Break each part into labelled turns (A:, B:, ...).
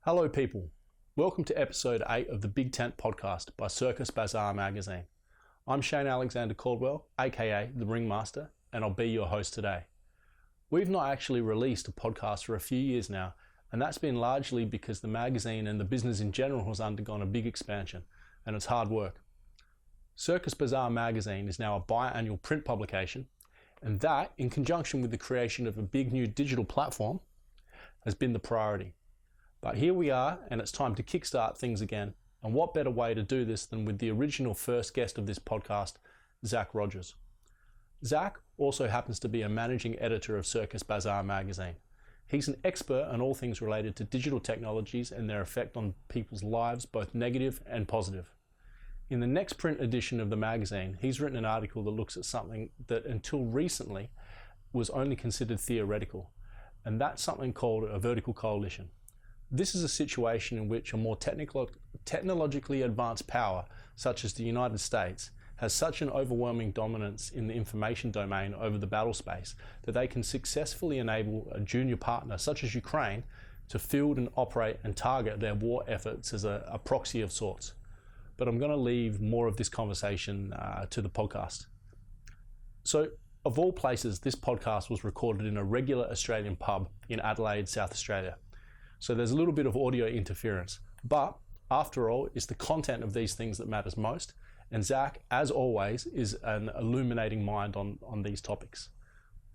A: Hello people, welcome to episode 8 of the Big Tent podcast by Circus Bazaar Magazine. I'm Alexander Caldwell, aka The Ringmaster, and I'll be your host today. We've not actually released a podcast for a few years now, and that's been largely because the magazine and the business in general has undergone a big expansion, and it's hard work. Circus Bazaar Magazine is now a biannual print publication, and that, in conjunction with the creation of a big new digital platform, has been the priority. But here we are, and it's time to kickstart things again. And what better way to do this than with the original first guest of this podcast, Zac Rogers. Zac also happens to be a managing editor of Circus Bazaar Magazine. He's an expert on all things related to digital technologies and their effect on people's lives, both negative and positive. In the next print edition of the magazine, he's written an article that looks at something that until recently was only considered theoretical, and that's something called a vertical coalition. This is a situation in which a more technologically advanced power, such as the United States, has such an overwhelming dominance in the information domain over the battle space that they can successfully enable a junior partner, such as Ukraine, to field and operate and target their war efforts as a proxy of sorts. But I'm going to leave more of this conversation to the podcast. So, of all places, this podcast was recorded in a regular Australian pub in Adelaide, South Australia. So there's a little bit of audio interference, but after all, it's the content of these things that matters most. And Zac, as always, is an illuminating mind on these topics.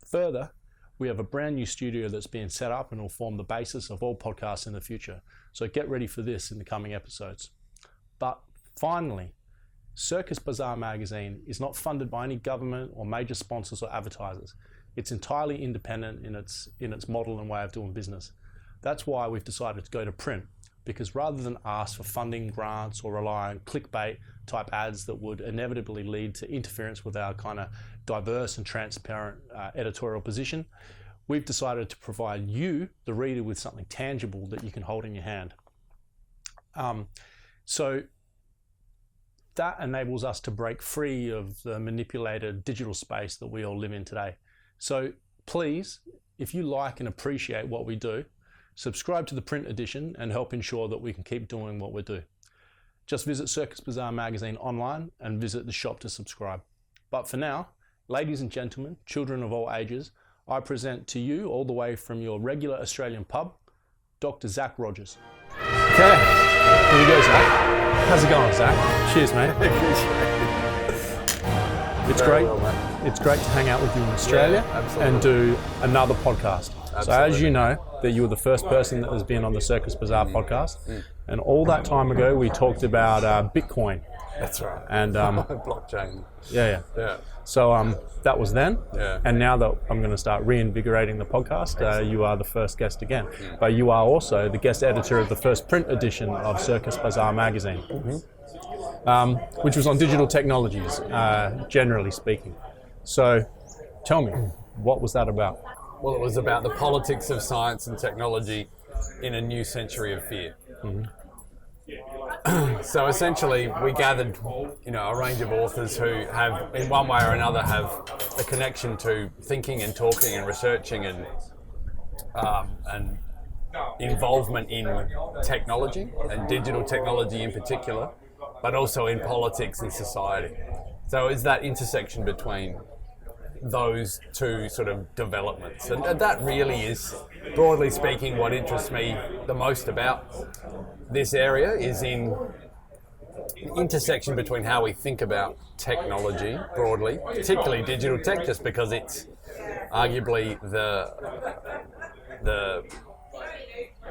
A: Further, we have a brand new studio that's being set up and will form the basis of all podcasts in the future. So get ready for this in the coming episodes. But finally, Circus Bazaar Magazine is not funded by any government or major sponsors or advertisers. It's entirely independent in its model and way of doing business. That's why we've decided to go to print, because rather than ask for funding, grants, or rely on clickbait type ads that would inevitably lead to interference with our kind of diverse and transparent editorial position, we've decided to provide you, the reader, with something tangible that you can hold in your hand. So that enables us to break free of the manipulated digital space that we all live in today. So please, if you like and appreciate what we do, subscribe to the print edition and help ensure that we can keep doing what we do. Just visit Circus Bazaar Magazine online and visit the shop to subscribe. But for now, ladies and gentlemen, children of all ages, I present to you all the way from your regular Australian pub, Dr. Zac Rogers. Okay, here we go, Zac. How's it going, Zac? Cheers, mate. It's great. It's great to hang out with you in Australia and do another podcast. Absolutely. So as you know, that you were the first person that has been on the Circus Bazaar podcast, and all that time ago we talked about Bitcoin.
B: That's right.
A: And
B: blockchain.
A: Yeah. So that was then, and now that I'm going to start reinvigorating the podcast, you are the first guest again. But you are also the guest editor of the first print edition of Circus Bazaar Magazine, which was on digital technologies, generally speaking. So tell me, what was that about?
B: Well, it was about the politics of science and technology in a new century of fear. So essentially, we gathered, a range of authors who have, in one way or another, have a connection to thinking and talking and researching and involvement in technology and digital technology in particular, but also in politics and society. So it's that intersection between those two sort of developments, and that really is, broadly speaking, what interests me the most about this area, is in the intersection between how we think about technology broadly, particularly digital tech, just because it's arguably the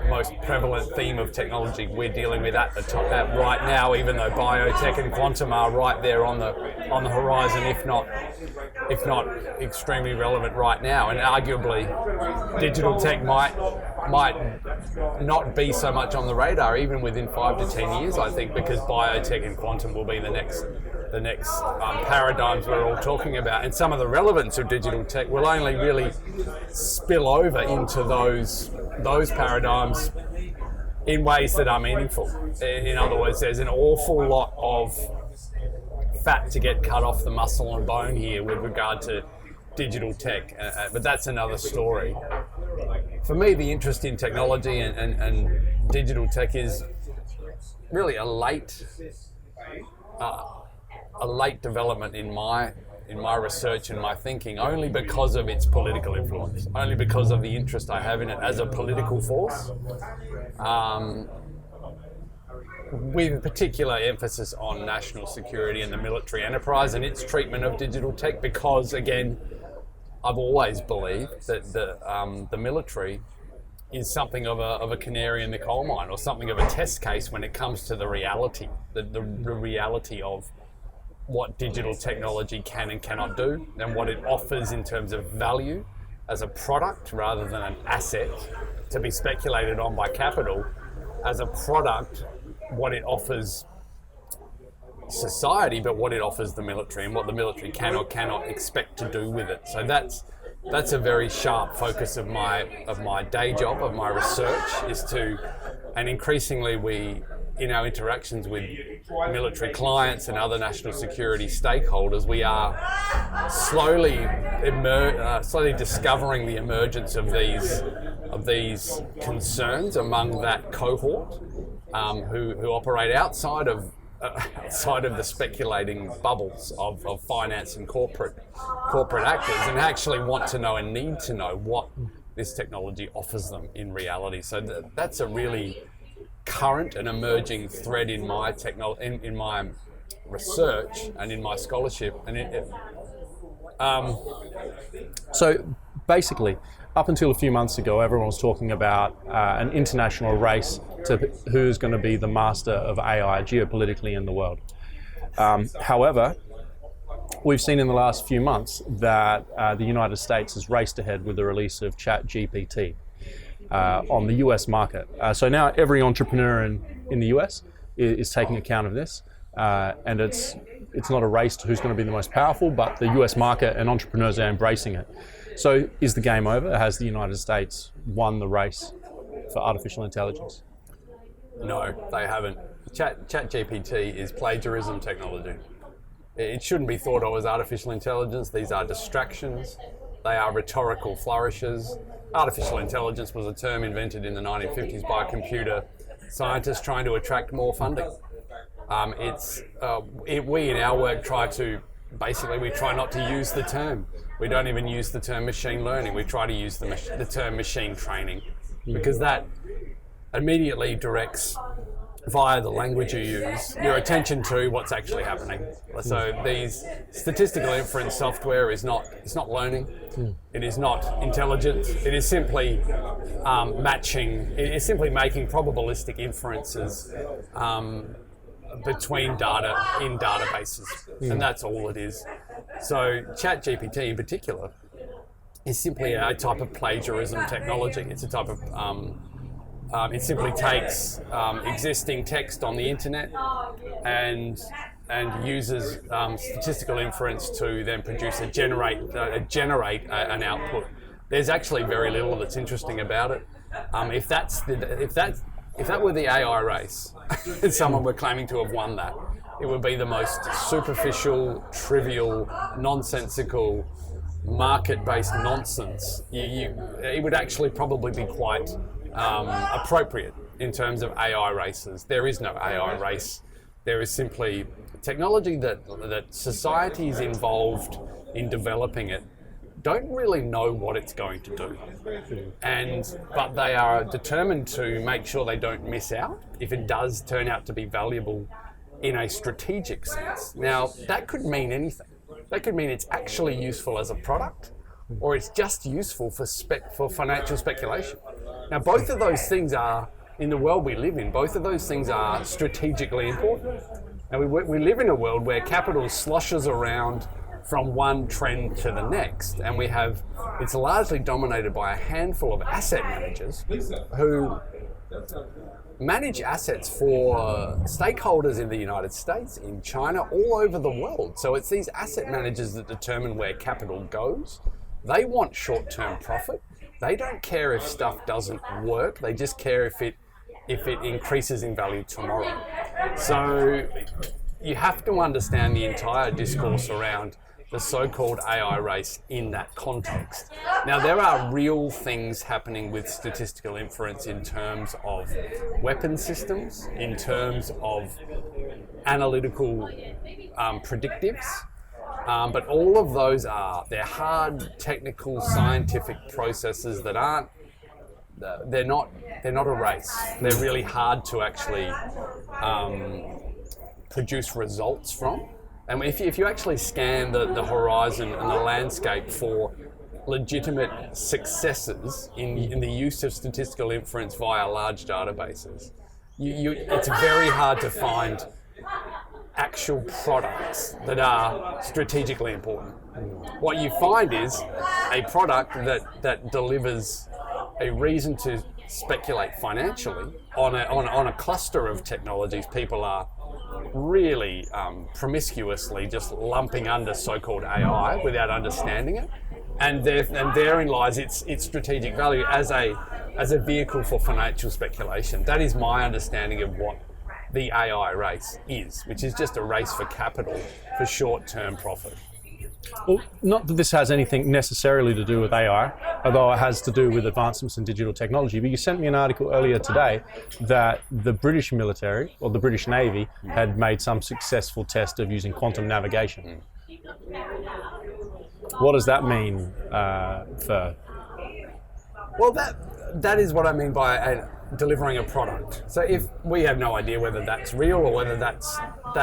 B: most prevalent theme of technology we're dealing with at right now, even though biotech and quantum are right there on the horizon, if not extremely relevant right now. And arguably, digital tech might not be so much on the radar even within 5 to 10 years, I think, because biotech and quantum will be the next paradigms we're all talking about, and some of the relevance of digital tech will only really spill over into those paradigms in ways that are meaningful. In other words, there's an awful lot of fat to get cut off the muscle and bone here with regard to digital tech, but that's another story. for me, the interest in technology and digital tech is really a late development in my research and my thinking, only because of its political influence, only because of the interest I have in it as a political force, with particular emphasis on national security and the military enterprise and its treatment of digital tech, because again, I've always believed that the military is something of a canary in the coal mine, or something of a test case when it comes to the reality, the reality of what digital technology can and cannot do, and what it offers in terms of value as a product rather than an asset to be speculated on by capital. As a product, what it offers society, but what it offers the military, and what the military can or cannot expect to do with it. So that's a very sharp focus of my day job, of my research, and increasingly we, in our interactions with military clients and other national security stakeholders, we are slowly discovering the emergence of these concerns among that cohort who operate outside of the speculating bubbles of finance and corporate actors, and actually want to know and need to know what this technology offers them in reality. So that's a really current and emerging thread in my in my research and in my scholarship. And
A: So basically, up until a few months ago, everyone was talking about an international race to who's going to be the master of AI geopolitically in the world. However, we've seen in the last few months that the United States has raced ahead with the release of ChatGPT on the US market. So now every entrepreneur in the US is taking account of this, and it's not a race to who's going to be the most powerful, but the US market and entrepreneurs are embracing it. So is the game over? Has the United States won the race for artificial intelligence?
B: No, they haven't. ChatGPT is plagiarism technology. It shouldn't be thought of as artificial intelligence. These are distractions. They are rhetorical flourishes. Artificial intelligence was a term invented in the 1950s by computer scientists trying to attract more funding. We in our work try not to use the term. We don't even use the term machine learning. We try to use the term machine training, because that immediately directs, via the language you use, your attention to what's actually happening. So these statistical inference software is not learning. It is not intelligent. It is simply it is simply making probabilistic inferences between data in databases, and that's all it is. So ChatGPT in particular is simply a type of plagiarism technology. It's a type of it simply takes existing text on the internet and uses statistical inference to then generate an output. There's actually very little that's interesting about it. If that were the AI race, and someone were claiming to have won that, it would be the most superficial, trivial, nonsensical, market-based nonsense. It would actually probably be quite appropriate in terms of AI races. There is no AI race. There is simply technology that societies involved in developing it don't really know what it's going to do, but they are determined to make sure they don't miss out if it does turn out to be valuable in a strategic sense. Now, that could mean anything. That could mean it's actually useful as a product, or it's just useful for financial speculation. Now, both of those things are, in the world we live in, both of those things are strategically important. And we live in a world where capital sloshes around from one trend to the next, and it's largely dominated by a handful of asset managers who manage assets for stakeholders in the United States, in China, all over the world. So it's these asset managers that determine where capital goes. They want short-term profit. They don't care if stuff doesn't work. They just care if it increases in value tomorrow. So you have to understand the entire discourse around the so-called AI race in that context. Now, there are real things happening with statistical inference in terms of weapon systems, in terms of analytical predictives, but all of those they're hard, technical, scientific processes that aren't. They're not a race. They're really hard to actually produce results from. And if you actually scan the horizon and the landscape for legitimate successes in the use of statistical inference via large databases, it's very hard to find actual products that are strategically important. What you find is a product that delivers a reason to speculate financially on a cluster of technologies people are really promiscuously just lumping under so-called AI without understanding it, and therein lies its strategic value as a vehicle for financial speculation. That is my understanding of what the AI race is, which is just a race for capital for short-term profit.
A: Well, not that this has anything necessarily to do with AI, although it has to do with advancements in digital technology. But you sent me an article earlier today that the British military, or the British Navy, had made some successful test of using quantum navigation. What does that mean for...
B: Well, that is what I mean by delivering a product. So if we have no idea whether that's real or whether that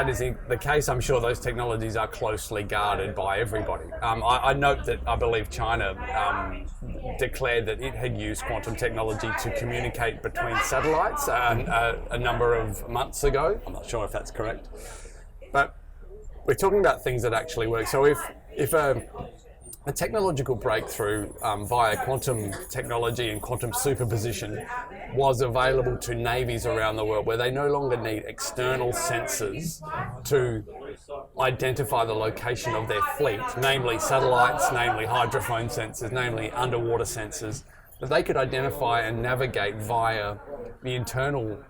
B: is the case, I'm sure those technologies are closely guarded by everybody. I note that I believe China declared that it had used quantum technology to communicate between satellites a number of months ago. I'm not sure if that's correct, but we're talking about things that actually work. So if a technological breakthrough via quantum technology and quantum superposition was available to navies around the world, where they no longer need external sensors to identify the location of their fleet, namely satellites, namely hydrophone sensors, namely underwater sensors, that they could identify and navigate via the internal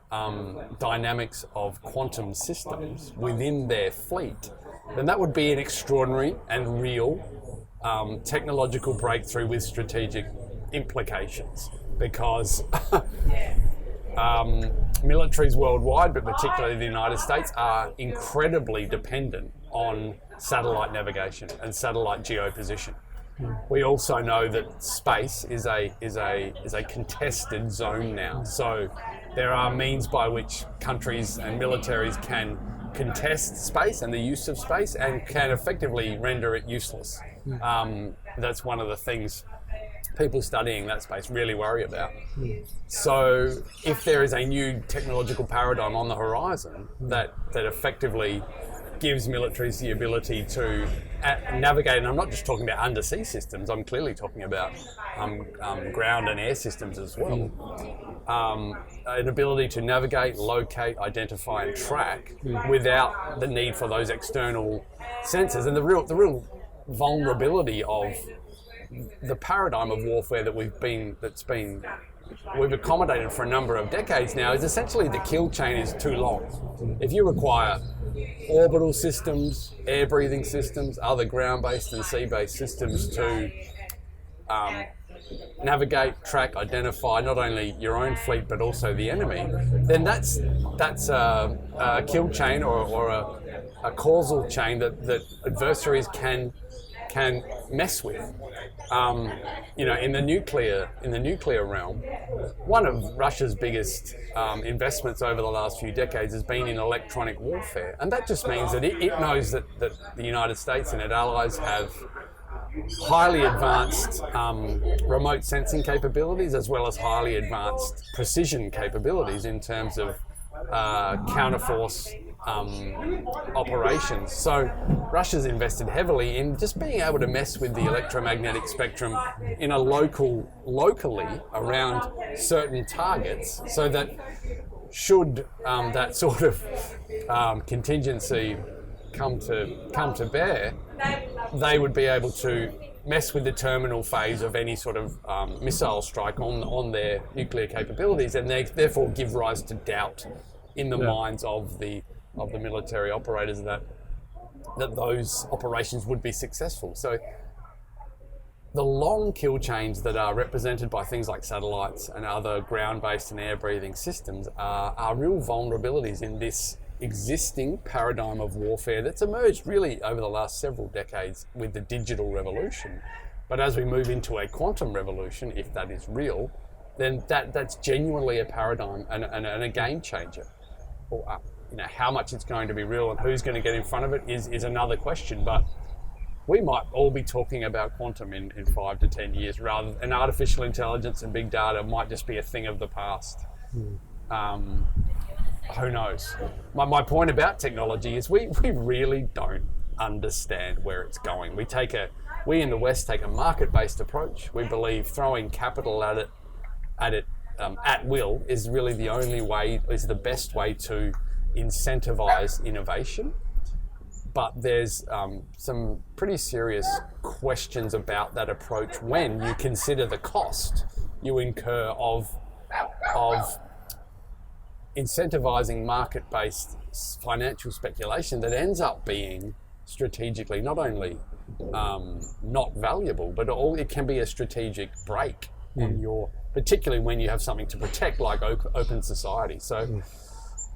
B: dynamics of quantum systems within their fleet, then that would be an extraordinary and real technological breakthrough with strategic implications, because militaries worldwide, but particularly the United States, are incredibly dependent on satellite navigation and satellite geoposition. We also know that space is a contested zone now, so there are means by which countries and militaries can contest space and the use of space and can effectively render it useless. That's one of the things people studying that space really worry about. So if there is a new technological paradigm on the horizon that effectively gives militaries the ability to navigate, and I'm not just talking about undersea systems, I'm clearly talking about ground and air systems as well, an ability to navigate, locate, identify and track without the need for those external sensors. And the real vulnerability of the paradigm of warfare that we've accommodated for a number of decades now is essentially the kill chain is too long. If you require orbital systems, air breathing systems, other ground-based and sea-based systems to navigate, track, identify not only your own fleet but also the enemy, then that's a kill chain or a causal chain that adversaries can mess with. In the nuclear realm, one of Russia's biggest investments over the last few decades has been in electronic warfare, and that just means that it knows that the United States and its allies have highly advanced remote sensing capabilities as well as highly advanced precision capabilities in terms of counterforce operations. So Russia's invested heavily in just being able to mess with the electromagnetic spectrum in a locally around certain targets, so that should that sort of contingency come to bear, they would be able to mess with the terminal phase of any sort of missile strike on their nuclear capabilities, and they therefore give rise to doubt in the minds of the military operators that that those operations would be successful. So the long kill chains that are represented by things like satellites and other ground-based and air-breathing systems are real vulnerabilities in this existing paradigm of warfare that's emerged really over the last several decades with the digital revolution. But as we move into a quantum revolution, if that is real, then that's genuinely a paradigm and a game changer. Or, how much it's going to be real and who's going to get in front of it is another question. But we might all be talking about quantum in 5 to 10 years, rather than artificial intelligence and big data might just be a thing of the past. Who knows? My point about technology is we really don't understand where it's going. We in the West take a market-based approach. We believe throwing capital at it at will is really the only way, is the best way to incentivize innovation. But there's some pretty serious questions about that approach when you consider the cost you incur of incentivizing market-based financial speculation that ends up being strategically not only not valuable, but it can be a strategic break on your, particularly when you have something to protect like open society. So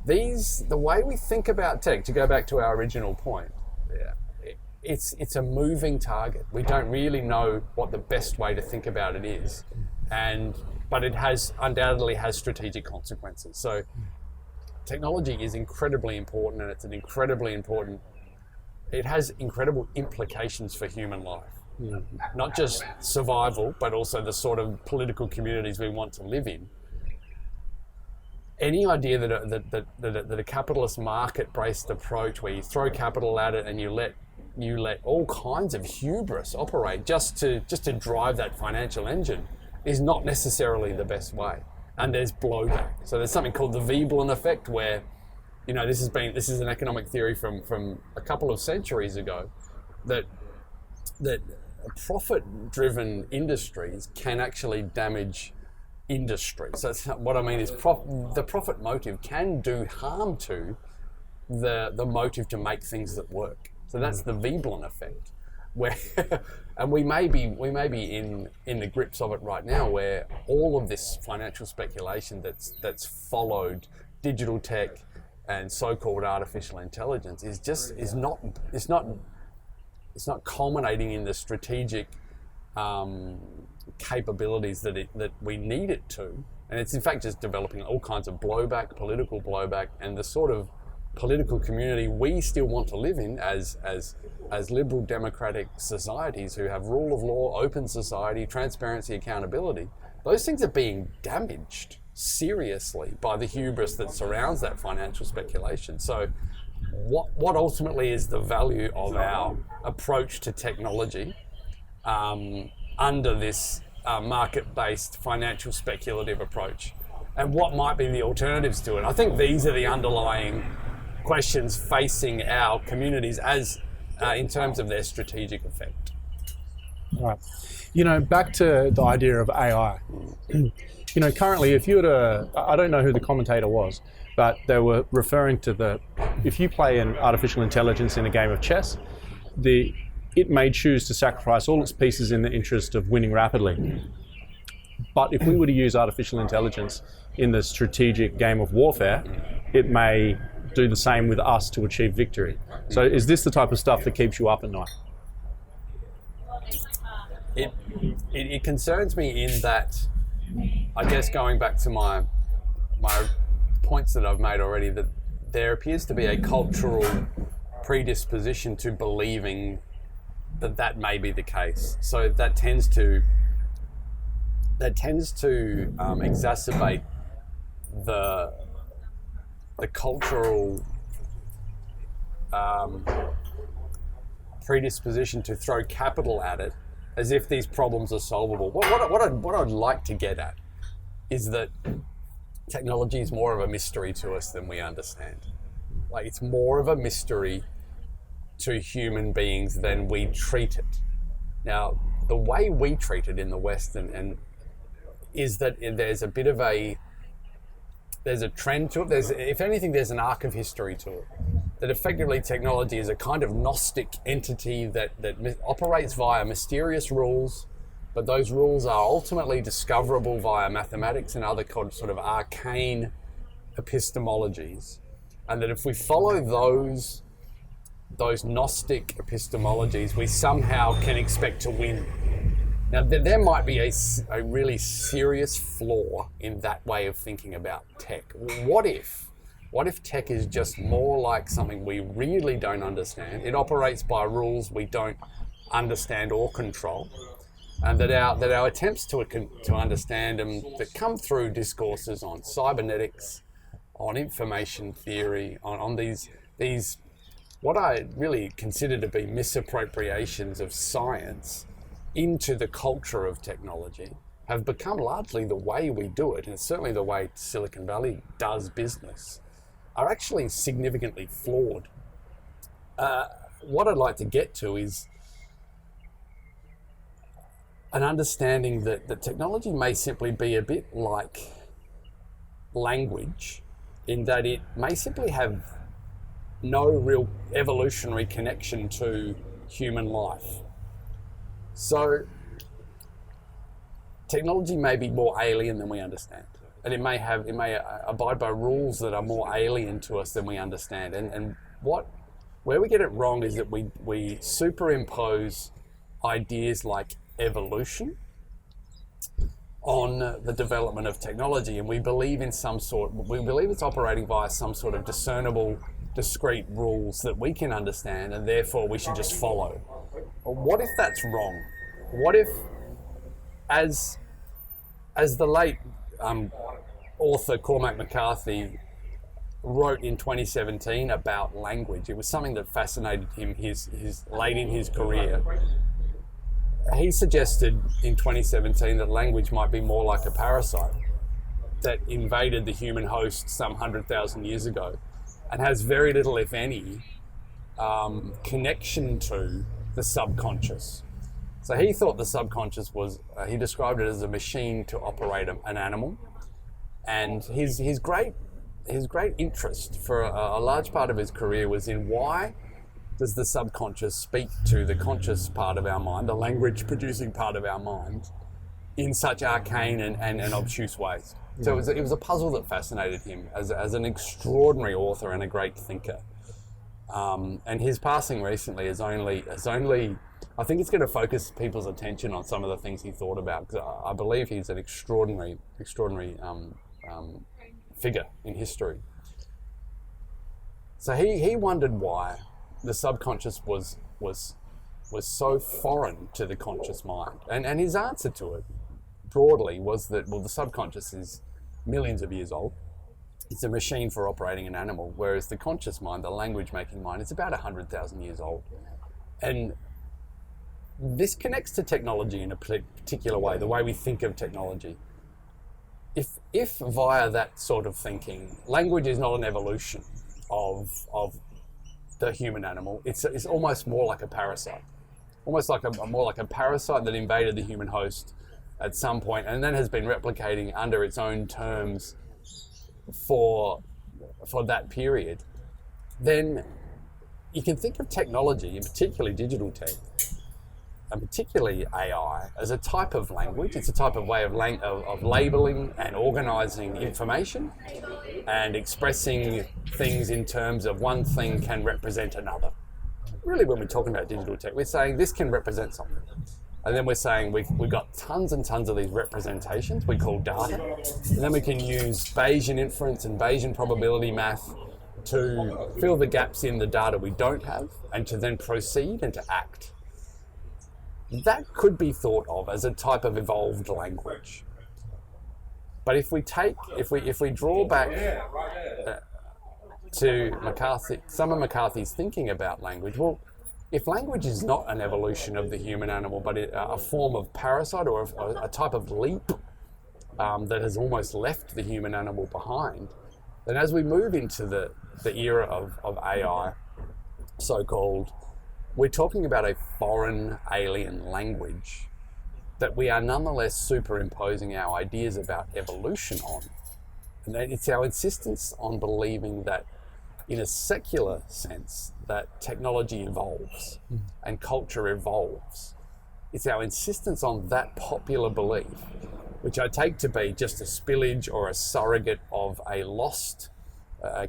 B: the way we think about tech, to go back to our original point, it's a moving target. We don't really know what the best way to think about it is, but it undoubtedly has strategic consequences. So technology is incredibly important, and it has incredible implications for human life. Not just survival, but also the sort of political communities we want to live in. Any idea that a capitalist market-based approach where you throw capital at it and you let all kinds of hubris operate just to drive that financial engine is not necessarily the best way. And there's blowback. So there's something called the Veblen effect, where this is an economic theory from a couple of centuries ago, that profit-driven industries can actually damage industry. So what I mean is the profit motive can do harm to the motive to make things that work. So that's the Veblen effect, where and we may be in the grips of it right now, where all of this financial speculation that's followed digital tech and so-called artificial intelligence is not culminating in the strategic capabilities that we need it to, and it's in fact just developing all kinds of blowback, political blowback, and the sort of political community we still want to live in as liberal democratic societies who have rule of law, open society, transparency, accountability. Those things are being damaged seriously by the hubris that surrounds that financial speculation. So what ultimately is the value of our approach to technology under this market-based financial speculative approach, and what might be the alternatives to it? I think these are the underlying questions facing our communities as in terms of their strategic effect.
A: Right. Back to the idea of AI. Currently, if you were to, I don't know who the commentator was, but they were referring to if you play an artificial intelligence in a game of chess, it may choose to sacrifice all its pieces in the interest of winning rapidly. But if we were to use artificial intelligence in the strategic game of warfare, it may do the same with us to achieve victory. So is this the type of stuff that keeps you up at night?
B: It concerns me in that, I guess going back to my points that I've made already, that there appears to be a cultural predisposition to believing that may be the case. So that tends to exacerbate the cultural predisposition to throw capital at it as if these problems are solvable. What I'd like to get at is that technology is more of a mystery to us than we understand. Like, it's more of a mystery to human beings than we treat it. Now, the way we treat it in the West and is that there's a bit of there's a trend to it. If anything, there's an arc of history to it. that effectively technology is a kind of Gnostic entity that operates via mysterious rules, but those rules are ultimately discoverable via mathematics and other sort of arcane epistemologies, and that if we follow those Gnostic epistemologies, we somehow can expect to win. Now, there might be a really serious flaw in that way of thinking about tech. What if tech is just more like something we really don't understand? It operates by rules we don't understand or control, and that our attempts to understand them that come through discourses on cybernetics, on information theory, on these what I really consider to be misappropriations of science into the culture of technology, have become largely the way we do it, and certainly the way Silicon Valley does business, are actually significantly flawed. What I'd like to get to is an understanding that technology may simply be a bit like language, in that it may simply have no real evolutionary connection to human life. So technology may be more alien than we understand, and it may abide by rules that are more alien to us than we understand. And where we get it wrong is that we superimpose ideas like evolution on the development of technology, and we believe it's operating via some sort of discernible, discrete rules that we can understand, and therefore we should just follow. What if that's wrong? What if, as the late author Cormac McCarthy wrote in 2017 about language, it was something that fascinated him late in his career. He suggested in 2017 that language might be more like a parasite that invaded the human host some 100,000 years ago, and has very little, if any, connection to the subconscious. So he thought the subconscious was, he described it as a machine to operate an animal. And his great interest for a large part of his career was in why does the subconscious speak to the conscious part of our mind, the language producing part of our mind, in such arcane and obtuse ways. So it was a puzzle that fascinated him as an extraordinary author and a great thinker. And his passing recently has only, I think it's going to focus people's attention on some of the things he thought about, because I believe he's an extraordinary figure in history. So he wondered why the subconscious was so foreign to the conscious mind. And his answer to it, broadly, was that, well, the subconscious is millions of years old. It's a machine for operating an animal, whereas the conscious mind, the language-making mind, is about 100,000 years old. And this connects to technology in a particular way, the way we think of technology. If via that sort of thinking, language is not an evolution of the human animal, it's almost more like a parasite. Almost like more like a parasite that invaded the human host at some point and then has been replicating under its own terms for that period. Then you can think of technology, and particularly digital tech, and particularly AI, as a type of language. It's a type of way of labeling and organizing information and expressing things in terms of one thing can represent another. Really, when we're talking about digital tech, we're saying this can represent something. And then we're saying we've got tons and tons of these representations we call data. And then we can use Bayesian inference and Bayesian probability math to fill the gaps in the data we don't have and to then proceed and to act. That could be thought of as a type of evolved language. But if we draw back to McCarthy, some of McCarthy's thinking about language, well, if language is not an evolution of the human animal, but a form of parasite or a type of leap that has almost left the human animal behind, then as we move into the era of AI, so-called, we're talking about a foreign alien language that we are nonetheless superimposing our ideas about evolution on. And it's our insistence on believing that in a secular sense that technology evolves and culture evolves. It's our insistence on that popular belief, which I take to be just a spillage or a surrogate of a lost,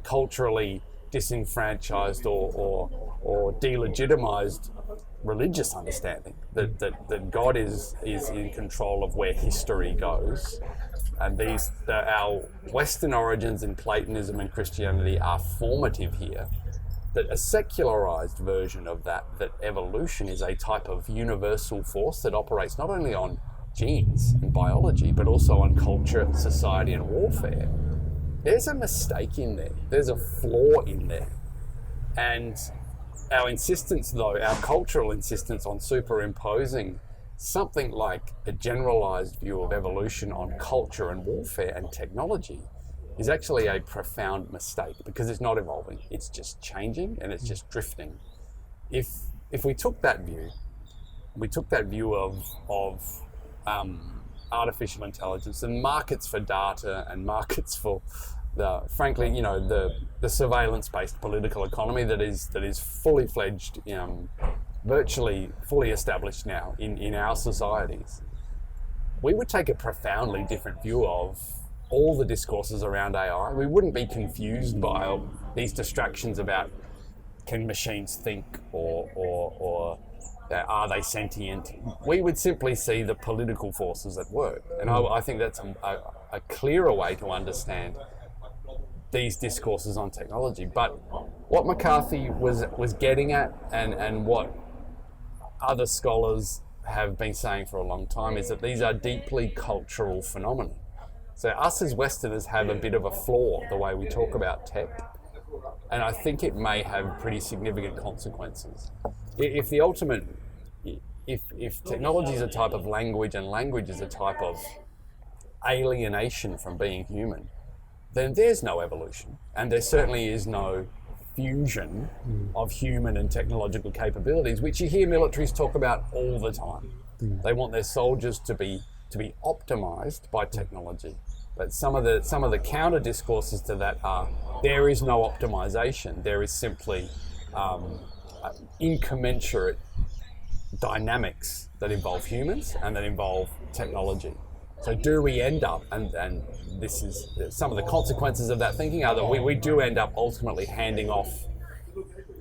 B: culturally disenfranchised or delegitimized religious understanding that God is in control of where history goes. And our Western origins in Platonism and Christianity are formative here. That a secularized version of that evolution is a type of universal force that operates not only on genes and biology, but also on culture, society, and warfare. There's a mistake in there. There's a flaw in there. And our insistence, though, our cultural insistence on superimposing something like a generalized view of evolution on culture and warfare and technology is actually a profound mistake, because it's not evolving, it's just changing and it's just drifting. If we took that view of artificial intelligence and markets for data and markets for the surveillance-based political economy that is fully fledged, virtually fully established now in our societies, we would take a profoundly different view of all the discourses around AI. We wouldn't be confused by these distractions about can machines think or are they sentient. We would simply see the political forces at work. And I think that's a clearer way to understand these discourses on technology. But what McCarthy was getting at, and what other scholars have been saying for a long time, is that these are deeply cultural phenomena. So us as Westerners have a bit of a flaw the way we talk about tech, and I think it may have pretty significant consequences. If technology is a type of language and language is a type of alienation from being human, then there's no evolution, and there certainly is no fusion of human and technological capabilities, which you hear militaries talk about all the time. They want their soldiers to be optimized by technology. But some of the counter discourses to that are there is no optimization. There is simply incommensurate dynamics that involve humans and that involve technology. So do we end up, and this is some of the consequences of that thinking, are that we do end up ultimately handing off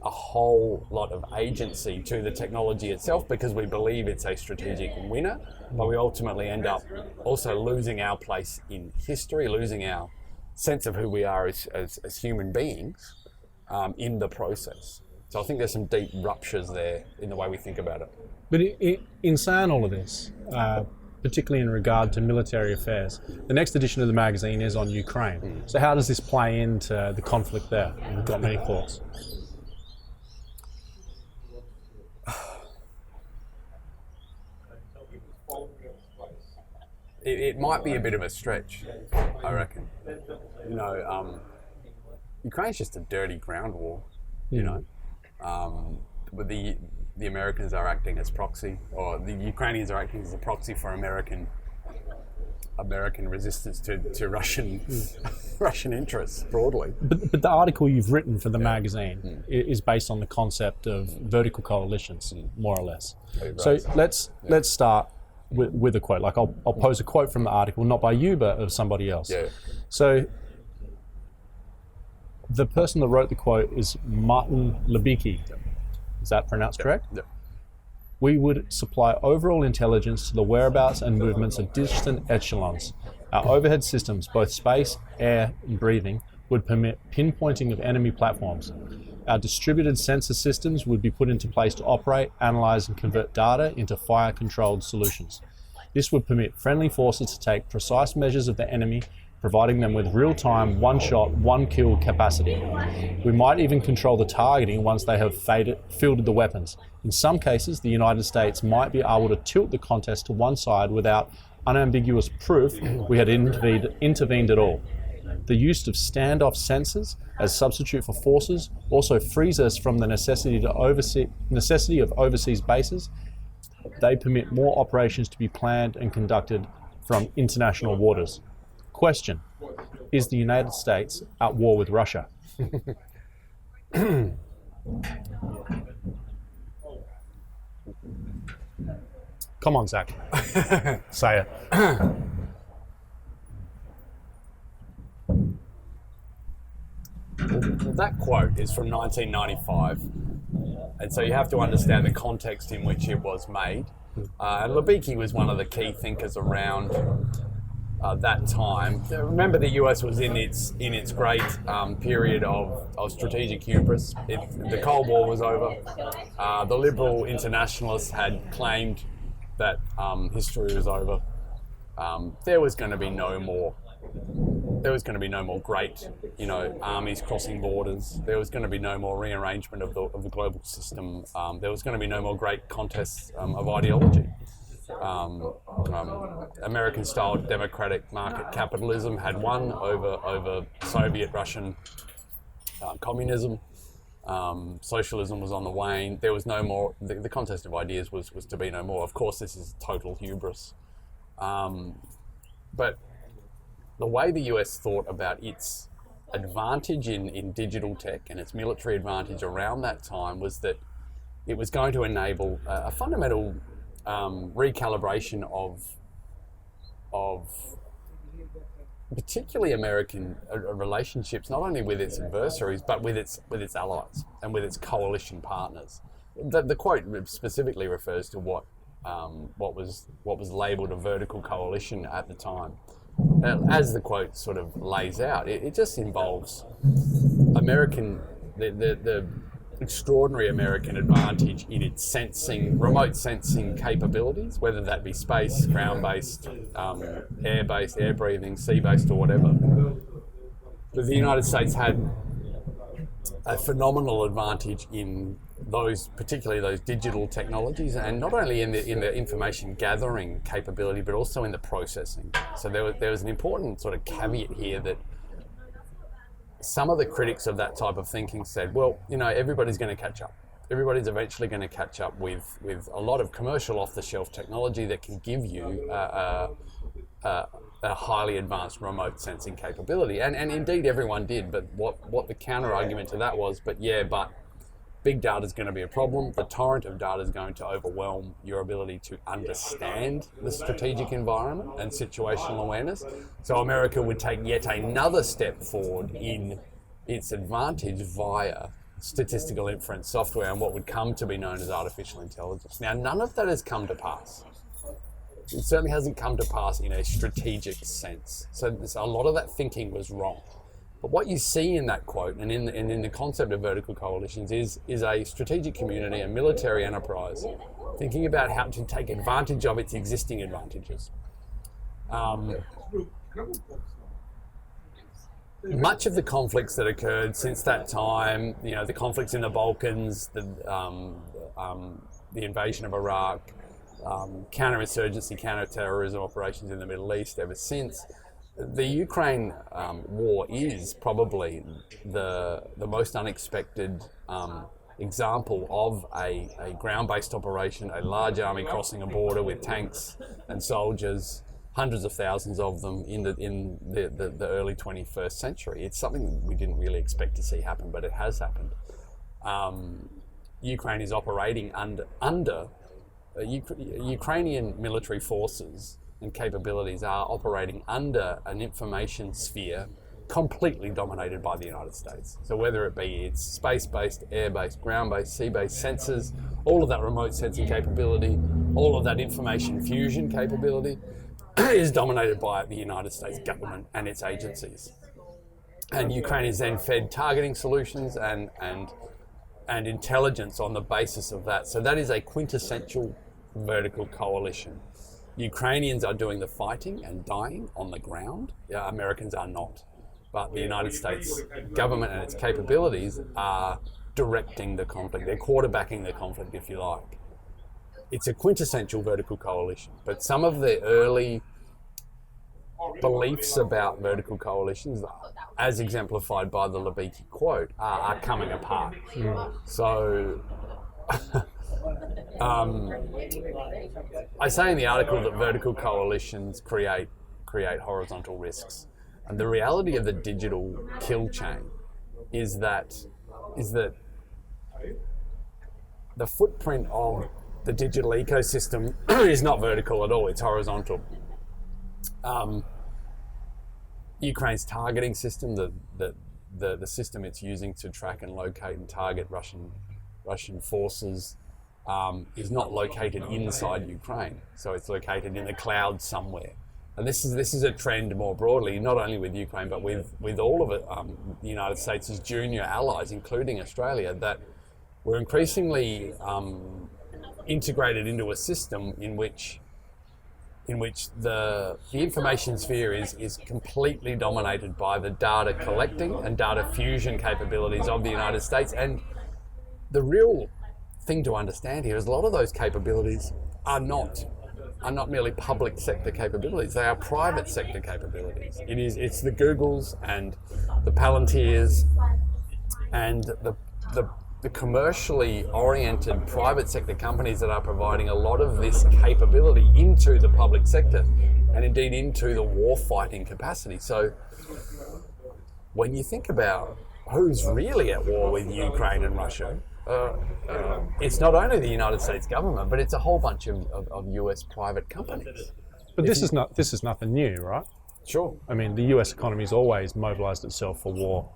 B: a whole lot of agency to the technology itself because we believe it's a strategic winner, but we ultimately end up also losing our place in history, losing our sense of who we are as human beings in the process. So I think there's some deep ruptures there in the way we think about it.
A: But in saying all of this, particularly in regard to military affairs, the next edition of the magazine is on Ukraine. So how does this play into the conflict there? We've got many thoughts.
B: It might be a bit of a stretch, I reckon. Ukraine's just a dirty ground war, but the Americans are acting as proxy, or the Ukrainians are acting as a proxy for American resistance to Russian Russian interests broadly.
A: But the article you've written for the magazine is based on the concept of vertical coalitions, more or less. Right. So let's start with a quote. Like I'll pose a quote from the article, not by you, but of somebody else.
B: Yeah.
A: So the person that wrote the quote is Martin Libicki. Is that pronounced correct?
B: Yeah.
A: We would supply overall intelligence to the whereabouts and movements of distant echelons. Our overhead systems, both space, air, and breathing, would permit pinpointing of enemy platforms. Our distributed sensor systems would be put into place to operate, analyze, and convert data into fire-controlled solutions. This would permit friendly forces to take precise measures of the enemy, providing them with real-time, one-shot, one-kill capacity. We might even control the targeting once they have fielded the weapons. In some cases, the United States might be able to tilt the contest to one side without unambiguous proof we had intervened at all. The use of standoff sensors as substitute for forces also frees us from the necessity of overseas bases. They permit more operations to be planned and conducted from international waters. Question: is the United States at war with Russia? Come on, Zach. Say it.
B: That quote is from 1995, and so you have to understand the context in which it was made. And Libicki was one of the key thinkers around that time. Remember, the US was in its great period of strategic hubris. The Cold War was over. The liberal internationalists had claimed that history was over. There was going to be no more. There was going to be no more great, armies crossing borders. There was going to be no more rearrangement of the global system. There was going to be no more great contests of ideology. American-style democratic market capitalism had won over Soviet Russian communism. Socialism was on the wane. There was no more. The contest of ideas was to be no more. Of course, this is total hubris. But the way the US thought about its advantage in digital tech and its military advantage around that time was that it was going to enable a fundamental recalibration of particularly American relationships, not only with its adversaries but with its allies and with its coalition partners. The quote specifically refers to what was labelled a vertical coalition at the time. As the quote sort of lays out, it just involves the extraordinary American advantage in its remote sensing capabilities, whether that be space, ground-based, air-based, air-breathing, sea-based, or whatever. But the United States had a phenomenal advantage in particularly those digital technologies, and not only in the information gathering capability, but also in the processing. So there was an important sort of caveat here that some of the critics of that type of thinking said, well, everybody's going to catch up. Everybody's eventually going to catch up with a lot of commercial off-the-shelf technology that can give you a highly advanced remote sensing capability. And indeed everyone did, but what the counter argument to that was, but big data is going to be a problem. The torrent of data is going to overwhelm your ability to understand the strategic environment and situational awareness. So America would take yet another step forward in its advantage via statistical inference software and what would come to be known as artificial intelligence. Now, none of that has come to pass. It certainly hasn't come to pass in a strategic sense. So a lot of that thinking was wrong. But what you see in that quote and in the concept of vertical coalitions is a strategic community, a military enterprise, thinking about how to take advantage of its existing advantages. Much of the conflicts that occurred since that time, the conflicts in the Balkans, the invasion of Iraq, counterinsurgency, counter-terrorism operations in the Middle East ever since, the Ukraine war is probably the most unexpected example of a ground-based operation, a large army crossing a border with tanks and soldiers, hundreds of thousands of them in the early 21st century. It's something we didn't really expect to see happen, but it has happened. Ukraine is operating under Ukrainian military forces and capabilities are operating under an information sphere completely dominated by the United States. So whether it be its space-based, air-based, ground-based, sea-based sensors, all of that remote sensing capability, all of that information fusion capability is dominated by the United States government and its agencies. And Ukraine is then fed targeting solutions and intelligence on the basis of that. So that is a quintessential vertical coalition. Ukrainians are doing the fighting and dying on the ground. Americans are not. But the United States government and its capabilities are directing the conflict. They're quarterbacking the conflict, if you like. It's a quintessential vertical coalition. But some of the early beliefs about vertical coalitions, as exemplified by the Libicki quote, are coming apart. So I say in the article that vertical coalitions create horizontal risks. And the reality of the digital kill chain is that the footprint of the digital ecosystem is not vertical at all, it's horizontal. Ukraine's targeting system, the system it's using to track and locate and target Russian forces, is not located inside Ukraine. So it's located in the cloud somewhere. And this is a trend more broadly, not only with Ukraine, but with all of it, the United States' junior allies, including Australia, that we're increasingly integrated into a system in which the information sphere is completely dominated by the data collecting and data fusion capabilities of the United States. And the real thing to understand here is a lot of those capabilities are not merely public sector capabilities, they are private sector capabilities. It's the Googles and the Palantirs and the commercially oriented private sector companies that are providing a lot of this capability into the public sector and indeed into the war fighting capacity. So when you think about who's really at war with Ukraine and Russia, it's not only the United States government, but it's a whole bunch of US private companies.
A: But this is nothing new, right?
B: Sure.
A: I mean, the US economy's always mobilized itself for war.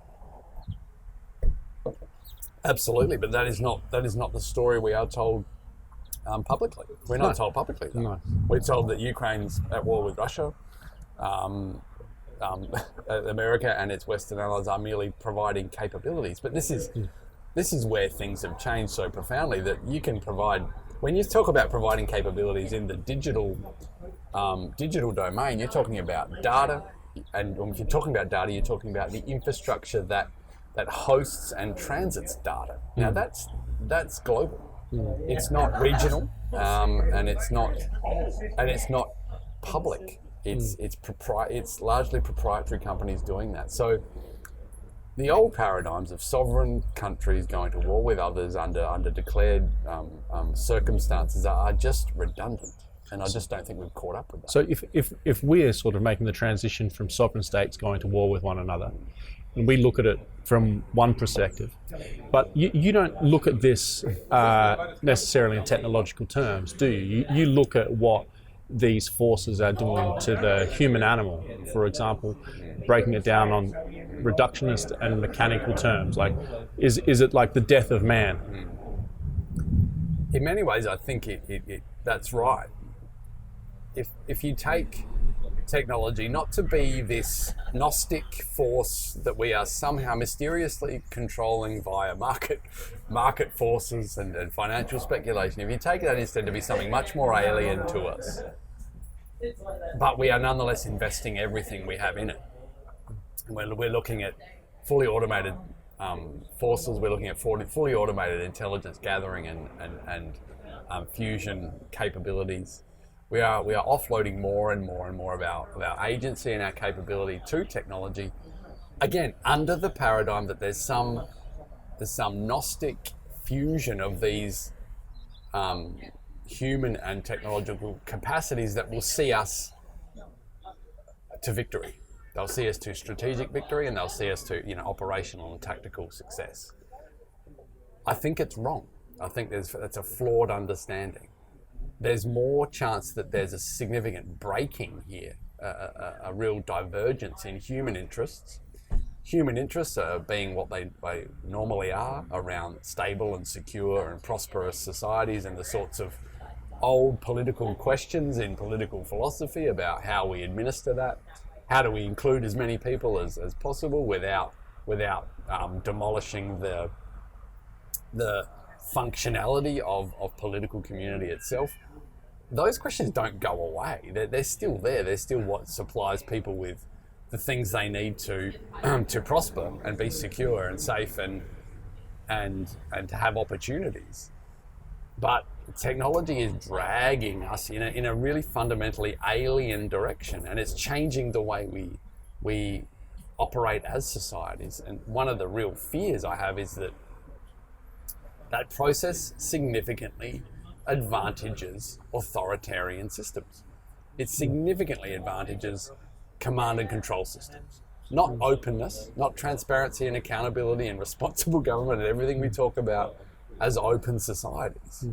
B: Absolutely, but that is not the story we are told publicly. We're not told publicly that.
A: No.
B: We're told that Ukraine's at war with Russia. America and its Western allies are merely providing capabilities. But this is where things have changed so profoundly that you can provide. When you talk about providing capabilities in the digital domain, you're talking about data, and when you're talking about data, you're talking about the infrastructure that hosts and transits data. Now that's global. It's not regional, and it's not public. It's largely proprietary companies doing that. So the old paradigms of sovereign countries going to war with others under declared circumstances are just redundant. And I just don't think we've caught up with that.
A: So if we're sort of making the transition from sovereign states going to war with one another, and we look at it from one perspective, but you don't look at this necessarily in technological terms, do you? You look at what these forces are doing to the human animal, for example, breaking it down on reductionist and mechanical terms. Like, is it like the death of man?
B: In many ways, I think that's right. If you take technology not to be this Gnostic force that we are somehow mysteriously controlling via market forces and financial speculation, if you take that instead to be something much more alien to us, but we are nonetheless investing everything we have in it. We're looking at fully automated forces, we're looking at fully automated intelligence gathering and fusion capabilities. We are offloading more and more and more of our agency and our capability to technology, again, under the paradigm that there's some Gnostic fusion of these human and technological capacities that will see us to victory. They'll see us to strategic victory, and they'll see us to operational and tactical success. I think it's wrong. I think that's a flawed understanding. There's more chance that there's a significant breaking here, a real divergence in human interests. Human interests are being what they normally are, around stable and secure and prosperous societies, and the sorts of old political questions in political philosophy about how we administer that. How do we include as many people as possible without demolishing the functionality of political community itself? Those questions don't go away. They're still there. They're still what supplies people with the things they need to prosper and be secure and safe and to have opportunities. But technology is dragging us in a really fundamentally alien direction, and it's changing the way we operate as societies. And one of the real fears I have is that process significantly advantages authoritarian systems. It significantly advantages command and control systems. not openness, not transparency and accountability and responsible government and everything we talk about as open societies.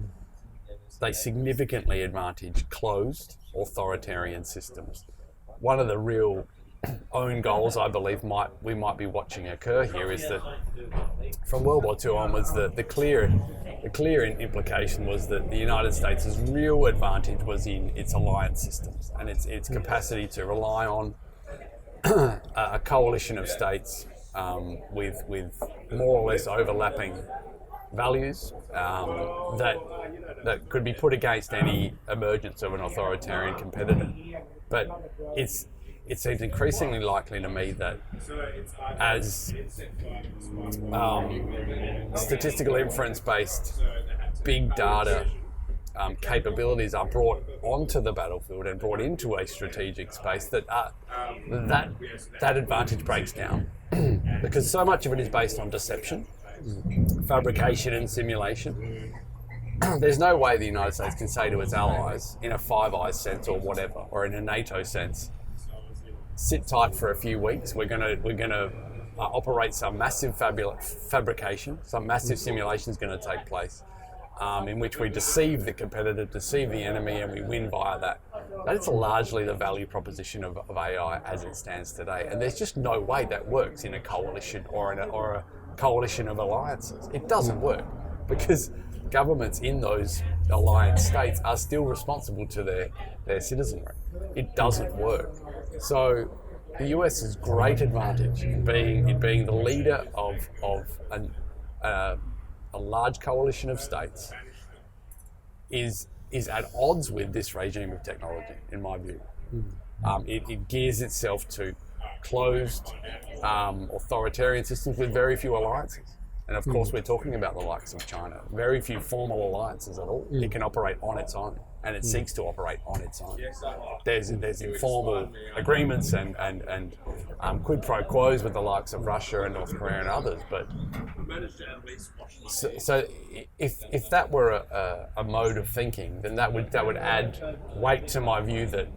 B: They significantly advantage closed authoritarian systems. One of the real own goals I believe we might be watching occur here is that from World War II onwards, the clear implication was that the United States' real advantage was in its alliance systems and its capacity to rely on a coalition of states with more or less overlapping values that could be put against any emergence of an authoritarian competitor. But it seems increasingly likely to me that as statistical inference-based big data capabilities are brought onto the battlefield and brought into a strategic space, that advantage breaks down because so much of it is based on deception, fabrication and simulation. There's no way the United States can say to its allies in a Five Eyes sense or whatever, or in a NATO sense, sit tight for a few weeks. We're gonna operate some massive fabrication, some massive simulation is going to take place, in which we deceive the competitor, deceive the enemy, and we win via that. That's largely the value proposition of AI as it stands today, and there's just no way that works in a coalition or a coalition of alliances. It doesn't work because governments in those alliance states are still responsible to their citizenry. It doesn't work. So the US's great advantage in being the leader of a large coalition of states is at odds with this regime of technology, in my view. It gears itself to closed authoritarian systems with very few alliances. And of course, we're talking about the likes of China. Very few formal alliances at all. It can operate on its own, and it seeks to operate on its own. There's informal agreements and quid pro quos with the likes of Russia and North Korea and others. But so if that were a mode of thinking, then that would add weight to my view that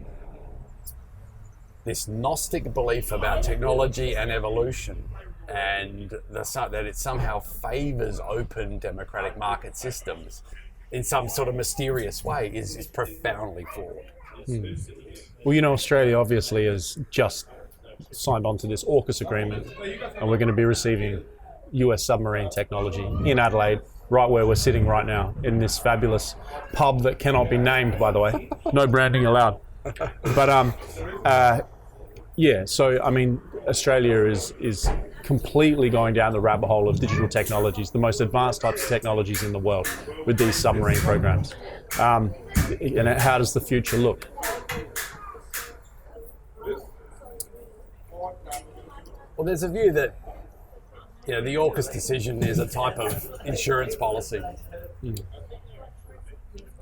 B: this Gnostic belief about technology and evolution, and that it somehow favours open democratic market systems in some sort of mysterious way is profoundly flawed.
A: Well, you know, Australia obviously has just signed on to this AUKUS agreement, and we're going to be receiving US submarine technology in Adelaide, right where we're sitting right now, in this fabulous pub that cannot be named, by the way. No branding allowed. But yeah, so I mean, Australia is completely going down the rabbit hole of digital technologies, the most advanced types of technologies in the world with these submarine programs. And how does the future look?
B: Well, there's a view that the AUKUS decision is a type of insurance policy,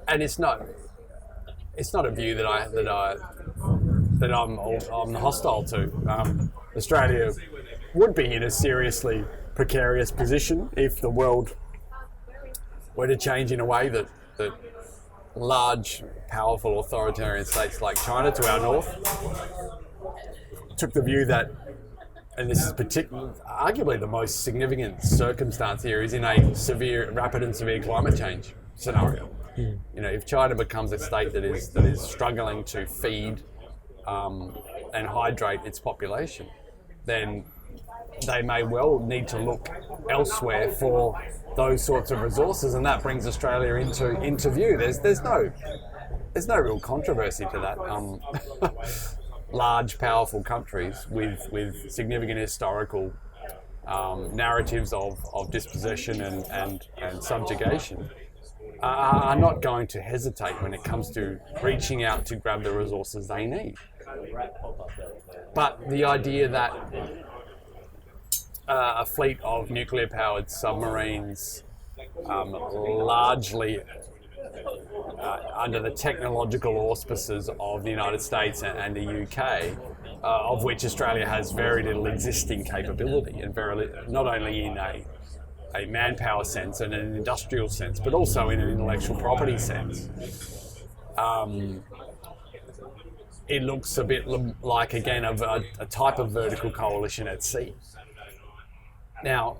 B: and it's not a view that I'm hostile to. Australia would be in a seriously precarious position if the world were to change in a way that large, powerful authoritarian states like China to our north took the view that, and this is arguably the most significant circumstance here, is in a rapid and severe climate change scenario. If China becomes a state that is struggling to feed and hydrate its population, then they may well need to look elsewhere for those sorts of resources, and that brings Australia into view. There's no real controversy to that. Large, powerful countries with significant historical narratives of dispossession and subjugation are not going to hesitate when it comes to reaching out to grab the resources they need. But the idea that a fleet of nuclear-powered submarines, largely under the technological auspices of the United States and the UK, of which Australia has very little existing capability, and not only in a manpower sense and an industrial sense, but also in an intellectual property sense. it looks a bit like, again, a type of vertical coalition at sea. Now,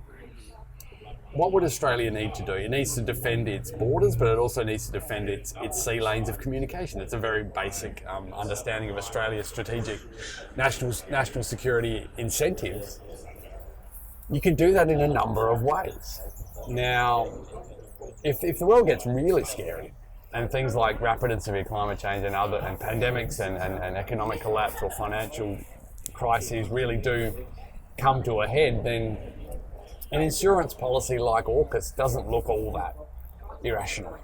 B: what would Australia need to do? It needs to defend its borders, but it also needs to defend its sea lanes of communication. It's a very basic understanding of Australia's strategic national security incentives. You can do that in a number of ways. Now, if the world gets really scary, and things like rapid and severe climate change and pandemics and economic collapse or financial crises really do come to a head, then an insurance policy like AUKUS doesn't look all that irrational.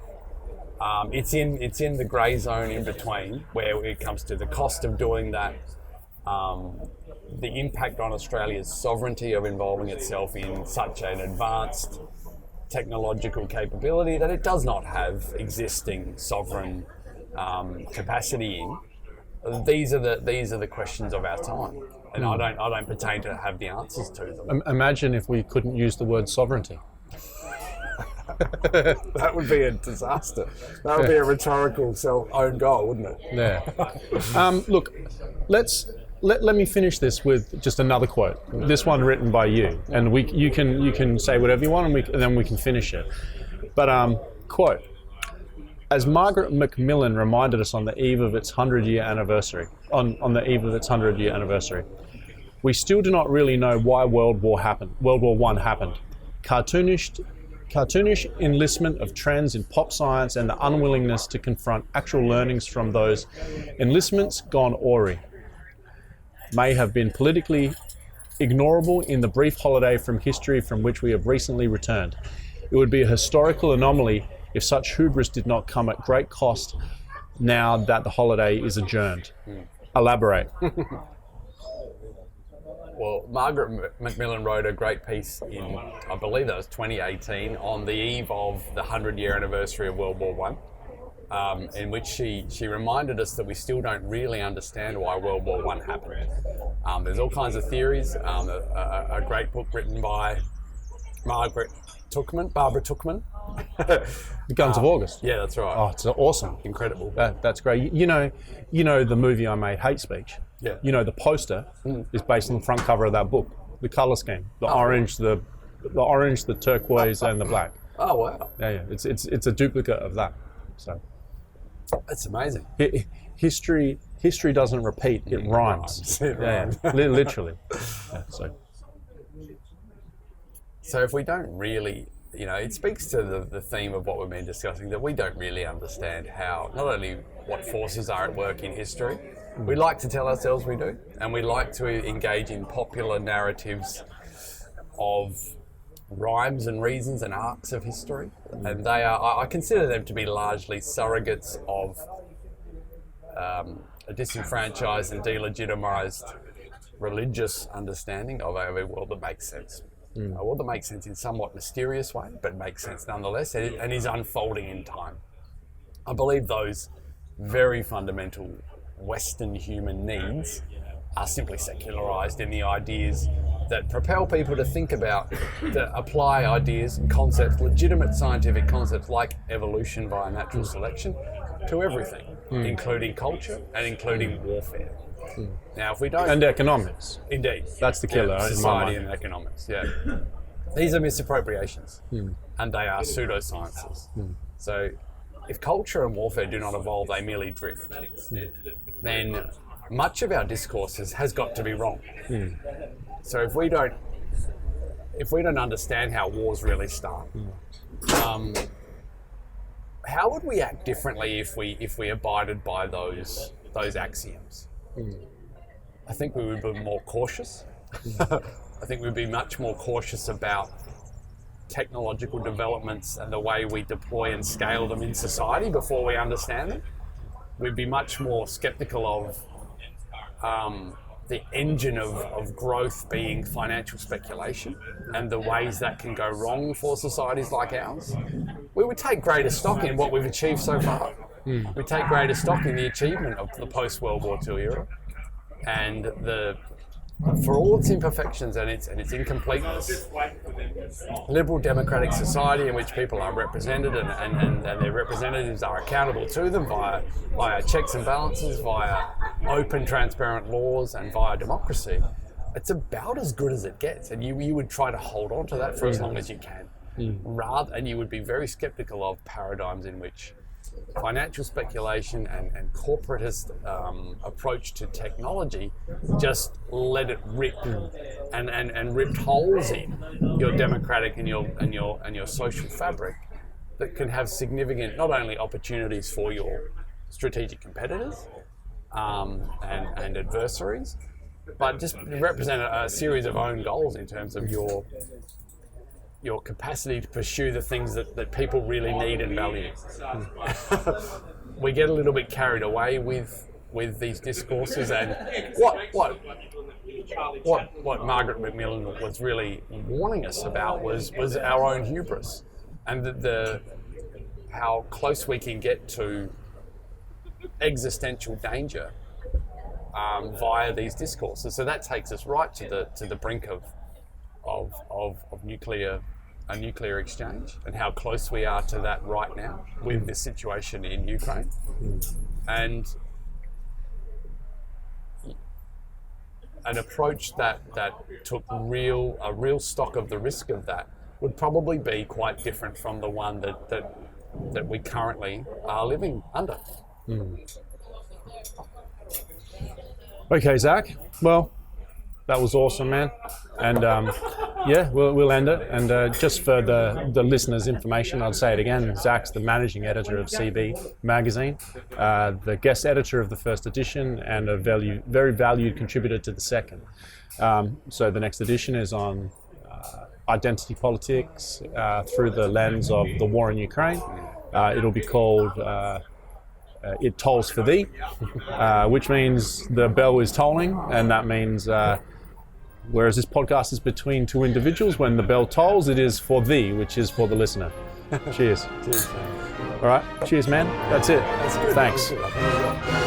B: It's in the grey zone in between, where it comes to the cost of doing that, the impact on Australia's sovereignty of involving itself in such an advanced technological capability that it does not have existing sovereign capacity in. These are the questions of our time, and I don't pretend to have the answers to them.
A: Imagine if we couldn't use the word sovereignty.
B: That would be a disaster. That would be a rhetorical own goal, wouldn't it?
A: Yeah. Look, let me finish this with just another quote. This one written by you, and you can say whatever you want, and then we can finish it. But quote: as Margaret Macmillan reminded us on the eve of its 100-year anniversary, on the eve of its 100-year anniversary, we still do not really know why World War I happened. Cartoonish enlistment of trends in pop science and the unwillingness to confront actual learnings from those enlistments gone awry may have been politically ignorable in the brief holiday from history from which we have recently returned. It would be a historical anomaly if such hubris did not come at great cost now that the holiday is adjourned. Elaborate.
B: Well, Margaret Macmillan wrote a great piece in, I believe that was 2018, on the eve of the 100-year anniversary of World War I. In which she reminded us that we still don't really understand why World War I happened. There's all kinds of theories. A great book written by Barbara Tuchman.
A: The Guns of August.
B: Yeah, that's right.
A: Oh, it's awesome.
B: Incredible.
A: That's great. You know the movie I made, Hate Speech.
B: Yeah.
A: You know the poster is based on the front cover of that book. The color scheme, the orange, the turquoise, and the black.
B: Oh wow.
A: Yeah. It's a duplicate of that. So.
B: That's amazing.
A: History doesn't repeat; it rhymes.
B: It rhymes.
A: Literally. Yeah,
B: so if we don't really, it speaks to the theme of what we've been discussing, that we don't really understand how, not only what forces are at work in history, we like to tell ourselves we do, and we like to engage in popular narratives of rhymes and reasons and arcs of history, and I consider them to be largely surrogates of a disenfranchised and delegitimised religious understanding of a world that makes sense. A world that makes sense in somewhat mysterious way, but makes sense nonetheless, and is unfolding in time. I believe those very fundamental Western human needs are simply secularised in the ideas that propel people to think about, to apply ideas and concepts, legitimate scientific concepts like evolution via natural selection, to everything, including culture and including warfare. Now, if we don't...
A: And economics.
B: Indeed.
A: That's the killer, in my
B: society
A: mind.
B: and economics, yeah. These are misappropriations, and they are pseudosciences. So, if culture and warfare do not evolve, they merely drift, then much of our discourse has got to be wrong. So if we don't understand how wars really start, how would we act differently if we abided by those axioms? I think we would be more cautious. I think we'd be much more cautious about technological developments and the way we deploy and scale them in society before we understand them. We'd be much more skeptical of the engine of growth being financial speculation and the ways that can go wrong for societies like ours. We would take greater stock in what we've achieved so far. We take greater stock in the achievement of the post-World War II era, and for all its imperfections and its incompleteness, liberal democratic society in which people are represented and their representatives are accountable to them via checks and balances, via open, transparent laws and via democracy, it's about as good as it gets. And you would try to hold on to that for as long as you can. And you would be very skeptical of paradigms in which financial speculation and corporatist approach to technology just let it rip and ripped holes in your democratic and your social fabric that can have significant not only opportunities for your strategic competitors and adversaries, but just represent a series of own goals in terms of your capacity to pursue the things that people really need and value. We get a little bit carried away with these discourses, and what Margaret Macmillan was really warning us about was our own hubris, and how close we can get to existential danger via these discourses. So that takes us right to the brink of a nuclear exchange, and how close we are to that right now with this situation in Ukraine. And an approach that took a real stock of the risk of that would probably be quite different from the one that we currently are living under.
A: Okay, Zac. Well, that was awesome, man. And we'll end it. And just for the listeners' information, I'll say it again. Zac's the managing editor of CB Magazine, the guest editor of the first edition, and a very valued contributor to the second. So the next edition is on identity politics through the lens of the war in Ukraine. It'll be called It Tolls for Thee, which means the bell is tolling, and that means whereas this podcast is between two individuals, when the bell tolls, it is for thee, which is for the listener. Cheers.
B: Cheers.
A: All right. Cheers, man. That's it.
B: That's good.
A: Thanks.
B: That was good.